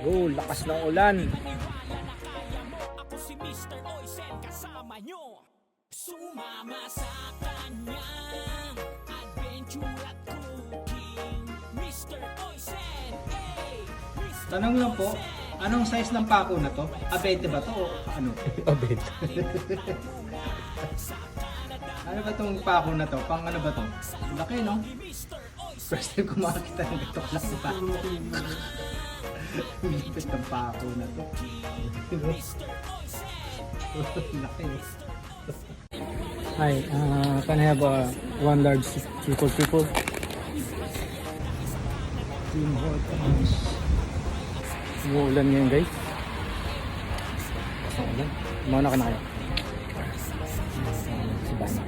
Oh, lakas ng ulan. Ako si Mr. Oisen kasama nyo. Sumama sa kanyang adventure at cooking. Mr. Oisen, hey! Mr. Tanong lang po, anong size ng pako na to? Abete ba to o ano? Abet. Ano ba tong pako na to? Pang ano ba to? Laki no? First time ko makakita ng ito klase pa. Lipit ng pako na to. Laki no? Hi, can I have one large triple? Team Hortons. Umuulan ngayon guys. Umuulan. Mauna ka na kayo. Si Bana.